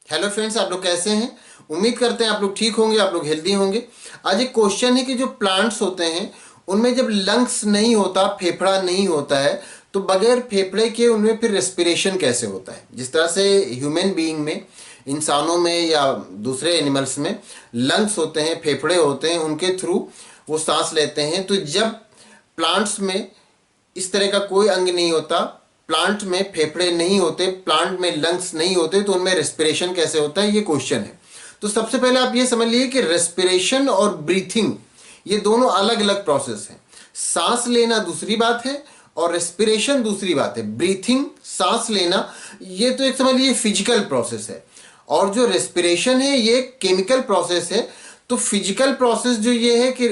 Hello friends, आप लोग कैसे हैं? उम्मीद करते हैं आप लोग ठीक होंगे, आप लोग हेल्दी होंगे। आज एक क्वेश्चन है कि जो प्लांट्स होते हैं उनमें जब लंग्स नहीं होता, फेफड़ा नहीं होता है, तो बगैर फेफड़े के उनमें फिर रेस्पिरेशन कैसे होता है। जिस तरह से ह्यूमन बीइंग में, इंसानों में या दूसरे एनिमल्स में लंग्स होते हैं, फेफड़े होते हैं, उनके थ्रू वो सांस लेते हैं। तो जब प्लांट्स में इस तरह का कोई अंग नहीं होता, प्लांट में फेफड़े नहीं होते, प्लांट में लंग्स नहीं होते, तो उनमें रेस्पिरेशन कैसे होता है, ये क्वेश्चन है। तो सबसे पहले आप ये समझ लीजिए कि रेस्पिरेशन और ब्रीथिंग ये दोनों अलग अलग प्रोसेस हैं। सांस लेना दूसरी बात है और रेस्पिरेशन दूसरी बात है। ब्रीथिंग, सांस लेना, ये तो एक समझ लीजिए फिजिकल प्रोसेस है, और जो रेस्पिरेशन है ये केमिकल प्रोसेस है। तो फिजिकल प्रोसेस जो ये है कि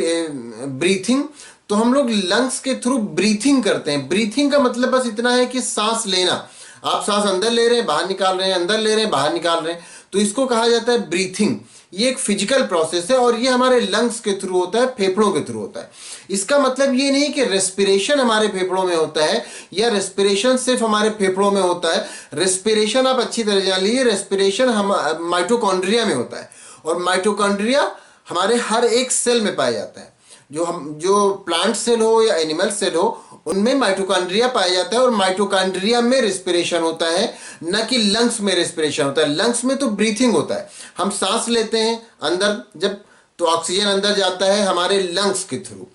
ब्रीथिंग, तो हम लोग लंग्स के थ्रू ब्रीथिंग करते हैं। ब्रीथिंग का मतलब बस इतना है कि सांस लेना। आप सांस अंदर ले रहे हैं, बाहर निकाल रहे हैं, अंदर ले रहे हैं, बाहर निकाल रहे हैं, तो इसको कहा जाता है ब्रीथिंग। ये एक फिजिकल प्रोसेस है और ये हमारे लंग्स के थ्रू होता है, फेफड़ों के थ्रू होता है। इसका मतलब ये नहीं कि रेस्पिरेशन हमारे फेफड़ों में होता है या रेस्पिरेशन सिर्फ हमारे फेफड़ों में होता है। रेस्पिरेशन आप अच्छी तरह जान लीजिए, रेस्पिरेशन हम माइटोकॉन्ड्रिया में होता है, और माइटोकॉन्ड्रिया हमारे हर एक सेल में पाया जाता है। जो प्लांट सेल हो या एनिमल सेल हो, उनमें माइटोकॉन्ड्रिया पाया जाता है, और माइटोकॉन्ड्रिया में रेस्पिरेशन होता है, न कि लंग्स में रेस्पिरेशन होता है। लंग्स में तो ब्रीथिंग होता है, हम सांस लेते हैं अंदर जब, तो ऑक्सीजन अंदर जाता है हमारे लंग्स के थ्रू।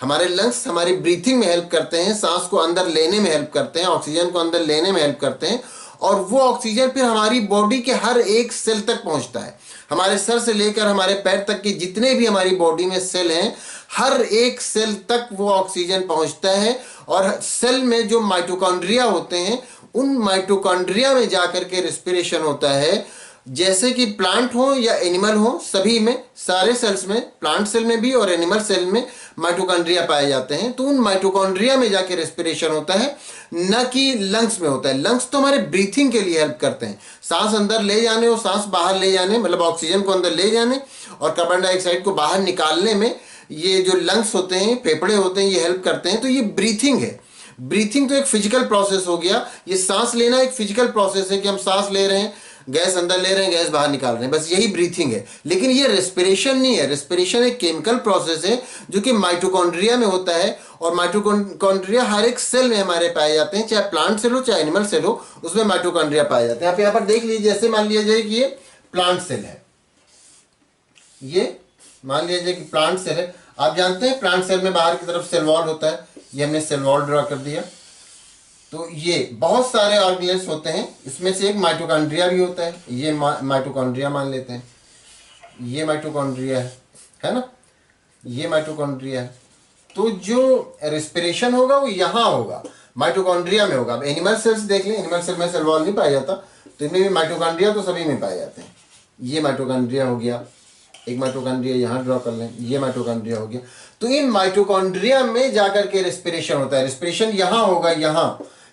हमारे लंग्स हमारी ब्रीथिंग में हेल्प करते हैं, सांस को अंदर लेने में हेल्प करते हैं, ऑक्सीजन को अंदर लेने में हेल्प करते हैं, और वो ऑक्सीजन फिर हमारी बॉडी के हर एक सेल तक पहुंचता है। हमारे सर से लेकर हमारे पैर तक के जितने भी हमारी बॉडी में सेल हैं, हर एक सेल तक वो ऑक्सीजन पहुंचता है। और सेल में जो माइटोकॉन्ड्रिया होते हैं, उन माइटोकॉन्ड्रिया में जाकर के रेस्पिरेशन होता है। जैसे कि प्लांट हो या एनिमल हो, सभी में, सारे सेल्स में, प्लांट सेल में भी और एनिमल सेल में माइटोकॉन्ड्रिया पाए जाते हैं। तो उन माइटोकॉन्ड्रिया में जाके रेस्पिरेशन होता है, न कि लंग्स में होता है। लंग्स तो हमारे ब्रीथिंग के लिए हेल्प करते हैं, सांस अंदर ले जाने और सांस बाहर ले जाने, मतलब ऑक्सीजन को अंदर ले जाने और कार्बन डाइऑक्साइड को बाहर निकालने में ये जो लंग्स होते हैं, फेफड़े होते हैं, ये हेल्प करते हैं। तो ये ब्रीथिंग है। ब्रीथिंग तो एक फिजिकल प्रोसेस हो गया। ये सांस लेना एक फिजिकल प्रोसेस है कि हम सांस ले रहे हैं, गैस अंदर ले रहे हैं, गैस बाहर निकाल रहे हैं, बस यही ब्रीथिंग है। लेकिन ये रेस्पिरेशन नहीं है। रेस्पिरेशन एक केमिकल प्रोसेस है जो कि माइटोकॉन्ड्रिया में होता है, और माइटोकॉन्ड्रिया हर एक सेल में हमारे पाए जाते हैं, चाहे प्लांट सेल हो चाहे एनिमल सेल हो, उसमें माइटोकॉन्ड्रिया पाए जाते हैं। आप यहाँ पर देख लीजिए, जैसे मान लिया जाए कि ये प्लांट सेल है, ये मान लिया जाए कि प्लांट सेल है। आप जानते हैं प्लांट सेल में बाहर की तरफ सेल वॉल होता है, ये हमने सेल वॉल ड्रॉ कर दिया। तो ये बहुत सारे ऑर्गेनेल्स होते हैं, इसमें से एक माइटोकॉन्ड्रिया भी होता है। ये माइटोकॉन्ड्रिया मान लेते हैं, ये माइटोकॉन्ड्रिया है ना, ये माइटोकॉन्ड्रिया है। तो जो रेस्पिरेशन होगा वो यहाँ होगा, माइटोकॉन्ड्रिया में होगा। अब एनिमल सेल्स देख लें, एनिमल सेल में सेल वॉल नहीं पाया जाता, तो इनमें भी माइटोकॉन्ड्रिया तो सभी में पाए जाते हैं। ये माइटोकॉन्ड्रिया हो गया, एक माइटोकॉन्ड्रिया यहाँ ड्रॉ कर लें, ये माइटोकॉन्ड्रिया हो गया। तो इन माइटोकॉन्ड्रिया में जाकर के रेस्पिरेशन होता है। रेस्पिरेशन यहाँ होगा,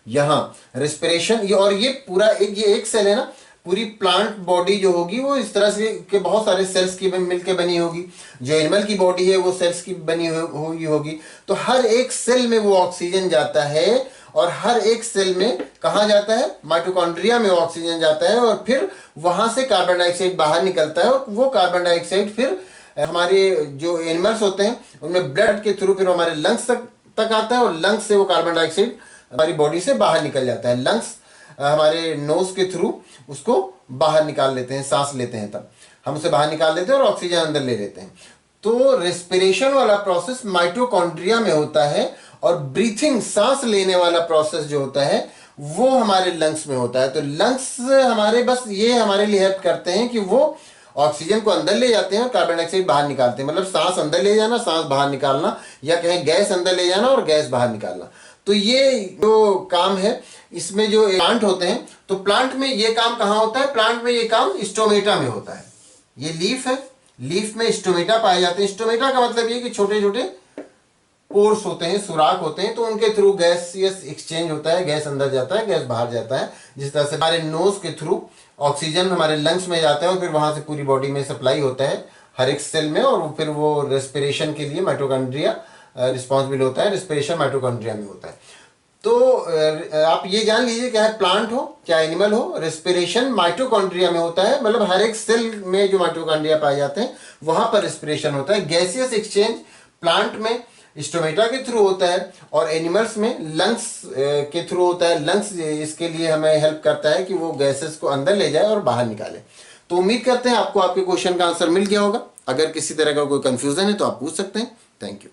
यहाँ रेस्पिरेशन। ये और ये पूरा एक सेल है ना, पूरी प्लांट बॉडी जो होगी वो इस तरह से के बहुत सारे सेल्स की मिलकर बनी होगी। जो एनिमल की बॉडी है वो सेल्स की बनी हुई होगी। तो हर एक सेल में वो ऑक्सीजन जाता है, और हर एक सेल में कहाँ जाता है, माइटोकॉन्ड्रिया में ऑक्सीजन जाता है, और फिर वहां से कार्बन डाइऑक्साइड बाहर निकलता है। और वो कार्बन डाइऑक्साइड फिर हमारे जो एनिमल्स होते हैं उनमें ब्लड के थ्रू फिर हमारे लंग्स तक आता है, और लंग्स से वो कार्बन डाइऑक्साइड हमारी बॉडी से बाहर निकल जाता है। लंग्स हमारे नोज के थ्रू उसको बाहर निकाल लेते हैं, सांस लेते हैं तब हम उसे बाहर निकाल लेते हैं और ऑक्सीजन अंदर ले लेते हैं। तो रेस्पिरेशन वाला प्रोसेस माइटोकॉन्ड्रिया में होता है, और ब्रीथिंग, सांस लेने वाला प्रोसेस जो होता है वो हमारे लंग्स में होता है। तो लंग्स हमारे बस ये हमारे लिए हेल्प करते हैं कि वो ऑक्सीजन को अंदर ले जाते हैं और कार्बन डाइऑक्साइड बाहर निकालते हैं। मतलब सांस अंदर ले जाना, सांस बाहर निकालना, या कहें गैस अंदर ले जाना और गैस बाहर निकालना। तो ये जो काम है, इसमें जो प्लांट होते हैं, तो प्लांट में ये काम कहाँ होता है, प्लांट में ये काम स्टोमेटा में होता है। ये लीफ है, लीफ में स्टोमेटा पाए जाते हैं। स्टोमेटा का मतलब ये कि छोटे छोटे पोर्स होते हैं, सुराख होते हैं, तो उनके थ्रू गैसियस एक्सचेंज होता है, गैस अंदर जाता है, गैस बाहर जाता है। जिस तरह से हमारे नोज के थ्रू ऑक्सीजन हमारे लंग्स में जाता है और फिर वहां से पूरी बॉडी में सप्लाई होता है हर एक सेल में, और फिर वो रेस्पिरेशन के लिए माइटोकॉन्ड्रिया रिस्पॉन्सिबल होता है। रेस्पिरेशन माइटोकॉन्ड्रिया में होता है। तो आप ये जान लीजिए, चाहे प्लांट हो चाहे एनिमल हो, रेस्पिरेशन माइटोकॉन्ड्रिया में होता है, मतलब हर एक सेल में जो माइटोकॉन्ड्रिया पाए जाते हैं वहां पर रेस्पिरेशन होता है। गैसियस एक्सचेंज प्लांट में स्टोमेटा के थ्रू होता है और एनिमल्स में लंग्स के थ्रू होता है। लंग्स इसके लिए हमें हेल्प करता है कि वो गैसेस को अंदर ले जाए और बाहर निकाले। तो उम्मीद करते हैं आपको आपके क्वेश्चन का आंसर मिल गया होगा। अगर किसी तरह का कोई कंफ्यूजन है तो आप पूछ सकते हैं। Thank you.